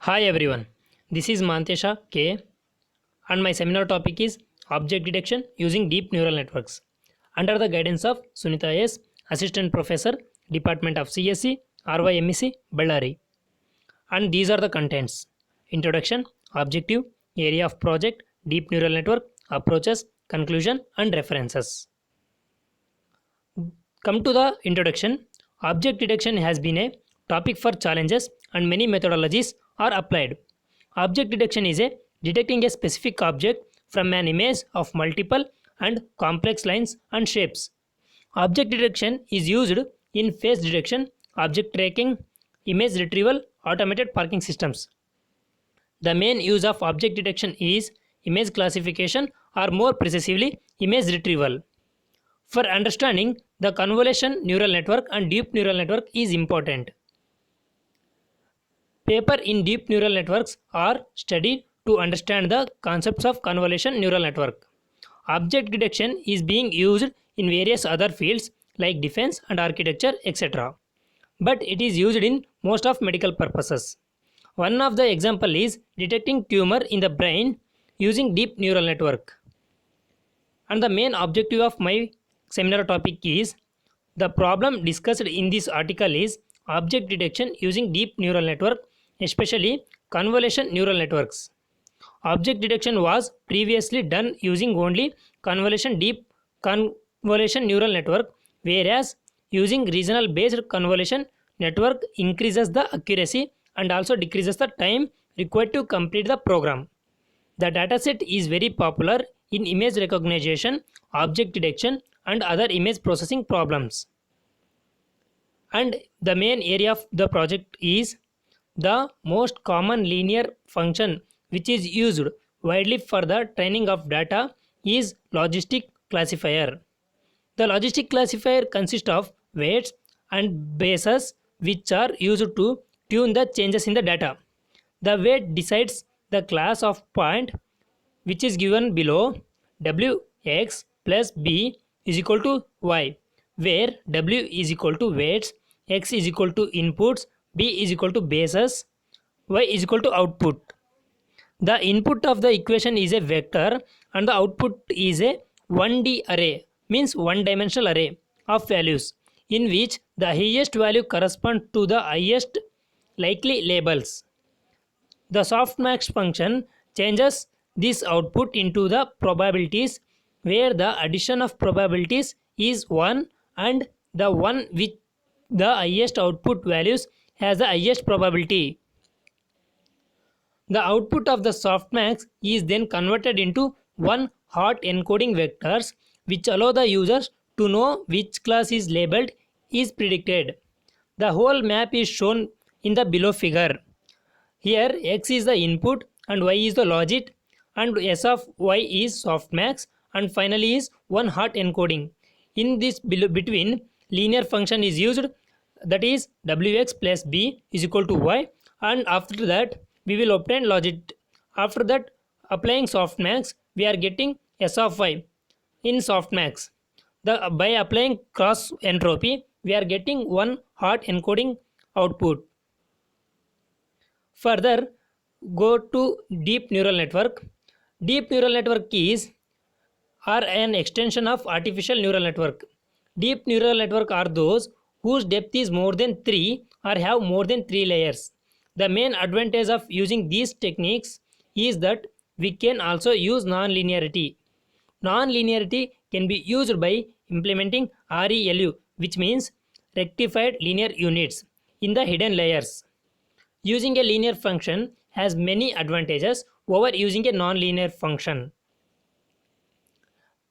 Hi everyone, this is Mantesha K and my seminar topic is Object Detection using Deep Neural Networks under the guidance of Sunita S, Assistant Professor, Department of CSE, RYMEC, Ballari. And these are the contents: Introduction, Objective, Area of Project, Deep Neural Network, Approaches, Conclusion, and References. Come to the introduction. Object detection has been a topic for challenges and many methodologies are applied. Object detection is a detecting a specific object from an image of multiple and complex lines and shapes. Object detection is used in face detection, object tracking, image retrieval, automated parking systems. The main use of object detection is image classification or more precisely image retrieval. For understanding the convolution neural network and deep neural network is important. Paper in deep neural networks are studied to understand the concepts of convolution neural network. Object detection is being used in various other fields like defense and architecture, etc. But it is used in most of medical purposes. One of the example is detecting tumor in the brain using deep neural network. And the main objective of my seminar topic is the problem discussed in this article is object detection using deep neural network, especially convolution neural networks. Object detection was previously done using only deep convolution neural network, whereas using regional based convolution network increases the accuracy and also decreases the time required to complete the program. The dataset is very popular in image recognition, object detection, and other image processing problems. And the main area of the project is the most common linear function which is used widely for the training of data is logistic classifier. The logistic classifier consists of weights and bases which are used to tune the changes in the data. The weight decides the class of point which is given below. Wx plus b is equal to y, where w is equal to weights, x is equal to inputs, b is equal to bases, y is equal to output. The input of the equation is a vector and the output is a 1D array, means one dimensional array of values in which the highest value corresponds to the highest likely labels. The softmax function changes this output into the probabilities where the addition of probabilities is 1 and the one with the highest output values has the highest probability. The output of the softmax is then converted into one hot encoding vectors which allow the users to know which class is labeled is predicted. The whole map is shown in the below figure. Here x is the input and y is the logit and s of y is softmax and finally is one hot encoding. In this between linear function is used, that is wx plus b is equal to y, and after that we will obtain logit. After that, applying softmax we are getting s of y in softmax. By applying cross entropy we are getting one hot encoding output. Further, go to deep neural network. Deep neural network are an extension of artificial neural network. Deep neural network are those whose depth is more than 3 or have more than 3 layers. The main advantage of using these techniques is that we can also use non-linearity. Non-linearity can be used by implementing ReLU, which means rectified linear units, in the hidden layers. Using a linear function has many advantages over using a non-linear function.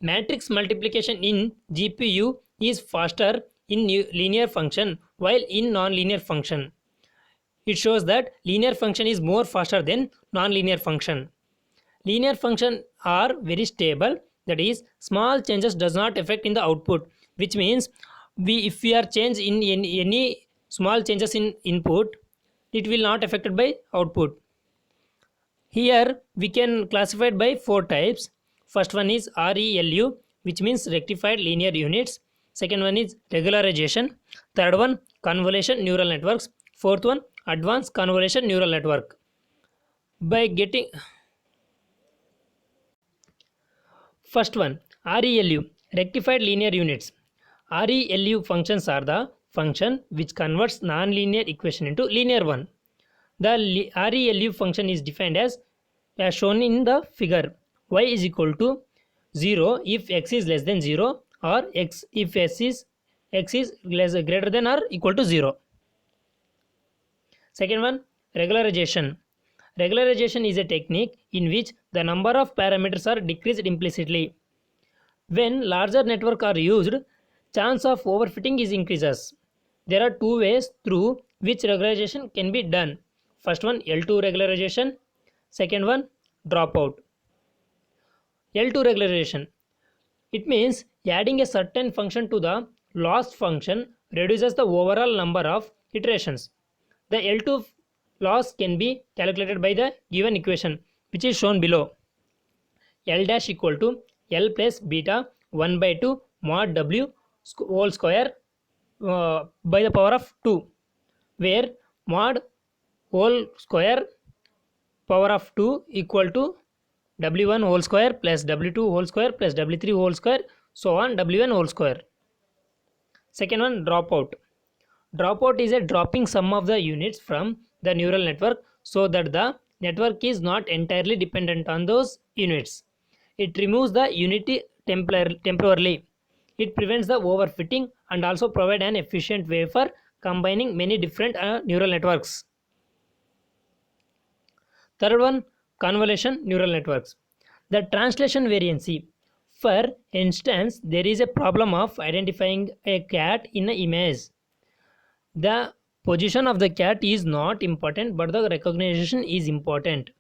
Matrix multiplication in GPU is faster in linear function while in non-linear function. It shows that linear function is more faster than non-linear function. Linear function are very stable, that is small changes does not affect in the output, which means if we are changed in any small changes in input, it will not affected by output. Here we can classify it by 4 types. First one is ReLU, which means rectified linear units. Second one is regularization. Third one convolution neural networks. Fourth one advanced convolution neural network. by getting first one ReLU rectified linear units. ReLU functions are the function which converts non-linear equation into linear one. The ReLU function is defined as shown in the figure. Y is equal to 0 if x is less than 0, or x if x is greater than or equal to 0. Second one, regularization. Regularization is a technique in which the number of parameters are decreased implicitly. When larger networks are used, chance of overfitting is increases. There are two ways through which regularization can be done. First one, L2 regularization. Second one, dropout. L2 regularization. It means adding a certain function to the loss function reduces the overall number of iterations. The L2 loss can be calculated by the given equation, which is shown below. L dash equal to L plus beta 1 by 2 mod W whole square by the power of 2, where mod whole square power of 2 equal to W1 whole square plus W2 whole square plus W3 whole square, so on W1 whole square. Second one, dropout. Dropout is a dropping sum of the units from the neural network so that the network is not entirely dependent on those units. It removes the unity temporarily. It prevents the overfitting and also provide an efficient way for combining many different neural networks. Third one, convolution neural networks. The translation variancy. For instance, there is a problem of identifying a cat in an image. The position of the cat is not important, but the recognition is important.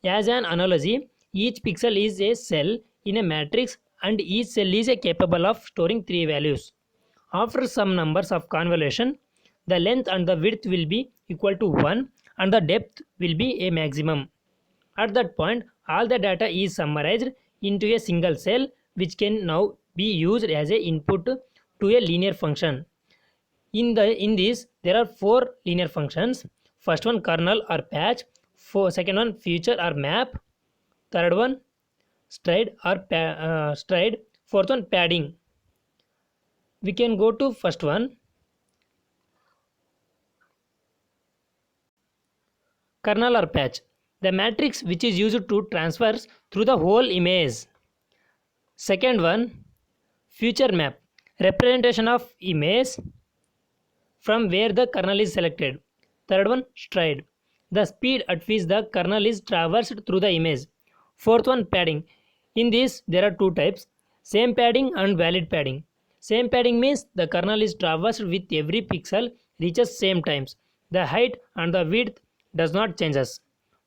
As an analogy, each pixel is a cell in a matrix and each cell is capable of storing 3 values. After some numbers of convolution, the length and the width will be equal to 1 and the depth will be a maximum. At that point, all the data is summarized into a single cell, which can now be used as an input to a linear function. In this, there are 4 linear functions. First one, kernel or patch. Second one, feature or map. Third one, stride or stride. Fourth one, padding. We can go to first one, kernel or patch. The matrix which is used to transfers through the whole image. Second one, feature map, representation of image from where the kernel is selected. Third one, stride, the speed at which the kernel is traversed through the image. Fourth one, padding. In this, there are two types, same padding and valid padding. Same padding means the kernel is traversed with every pixel reaches same times. The height and the width does not changes.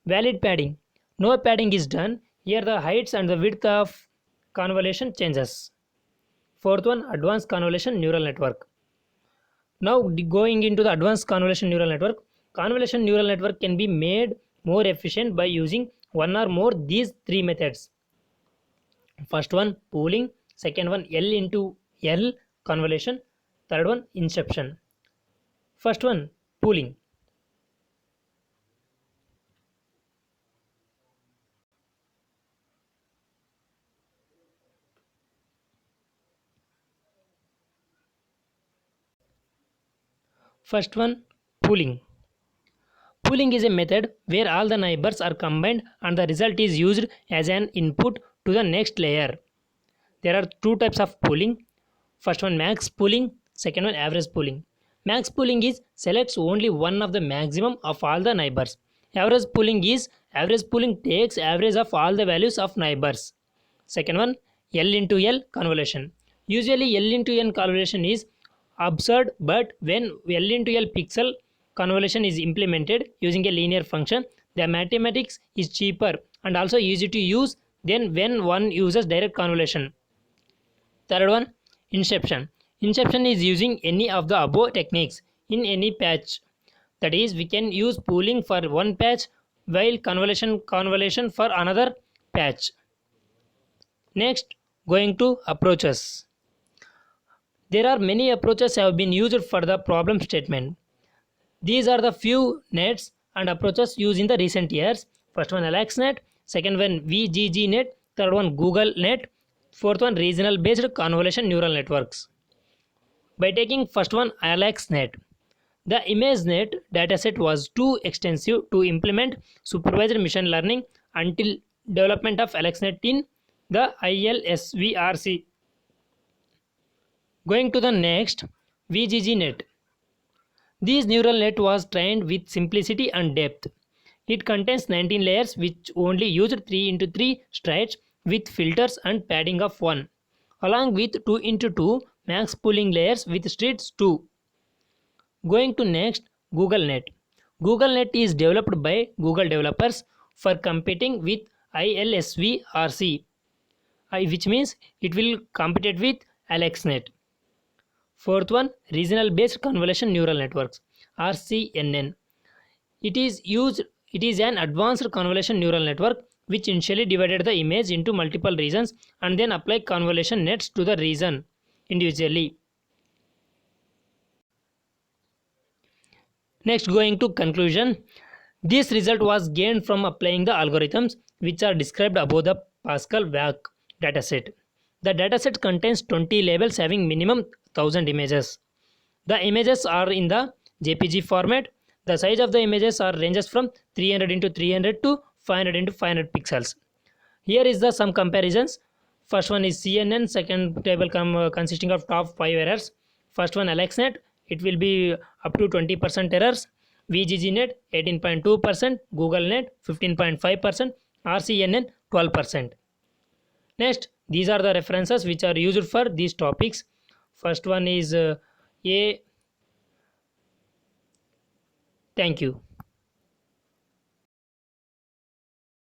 Valid padding. No padding is done. Here the heights and the width of convolution changes. Fourth one, advanced convolution neural network. Now going into the advanced convolution neural network. Convolution neural network can be made more efficient by using one or more these 3 methods. First one, pooling. Second one, L into L convolution. Third one, inception. First one, pooling. First one, pooling. Pooling is a method where all the neighbors are combined and the result is used as an input to the next layer. There are two types of pooling. First one, max pooling. Second one, average pooling. Max pooling is selects only one of the maximum of all the neighbors. Average pooling takes average of all the values of neighbors. Second one, L into L convolution. Usually L into N convolution is absurd, but when L into L pixel convolution is implemented using a linear function, the mathematics is cheaper and also easy to use than when one uses direct convolution. Third one, inception. Inception is using any of the above techniques in any patch. That is, we can use pooling for one patch while convolution for another patch. Next, going to approaches. There are many approaches have been used for the problem statement. These are the few nets and approaches used in the recent years. First one AlexNet, second one VGGNet, third one GoogleNet, fourth one regional based convolution neural networks. By taking first one AlexNet, the ImageNet dataset was too extensive to implement supervised machine learning until development of AlexNet in the ILSVRC. Going to the next, VGGNet. This neural net was trained with simplicity and depth. It contains 19 layers which only used 3 into 3 strides with filters and padding of 1, along with 2 into 2 max pooling layers with strides 2. Going to next, GoogleNet. GoogleNet is developed by Google developers for competing with ILSVRC, which means it will compete with AlexNet. Fourth one, regional based convolution neural networks, RCNN. It is an advanced convolution neural network which initially divided the image into multiple regions and then applied convolution nets to the region individually. Next, going to conclusion. This result was gained from applying the algorithms which are described above the Pascal-VAC dataset. The dataset contains 20 labels having minimum 1000 images. The images are in the JPG format. The size of the images ranges from 300 into 300 to 500 into 500 pixels. Here is the some comparisons. First one is CNN, second table consisting of top 5 errors. First one AlexNet, it will be up to 20% errors. VGGNet 18.2%, GoogleNet 15.5%, RCNN 12%. Next, these are the references which are used for these topics. First one is A. Thank you.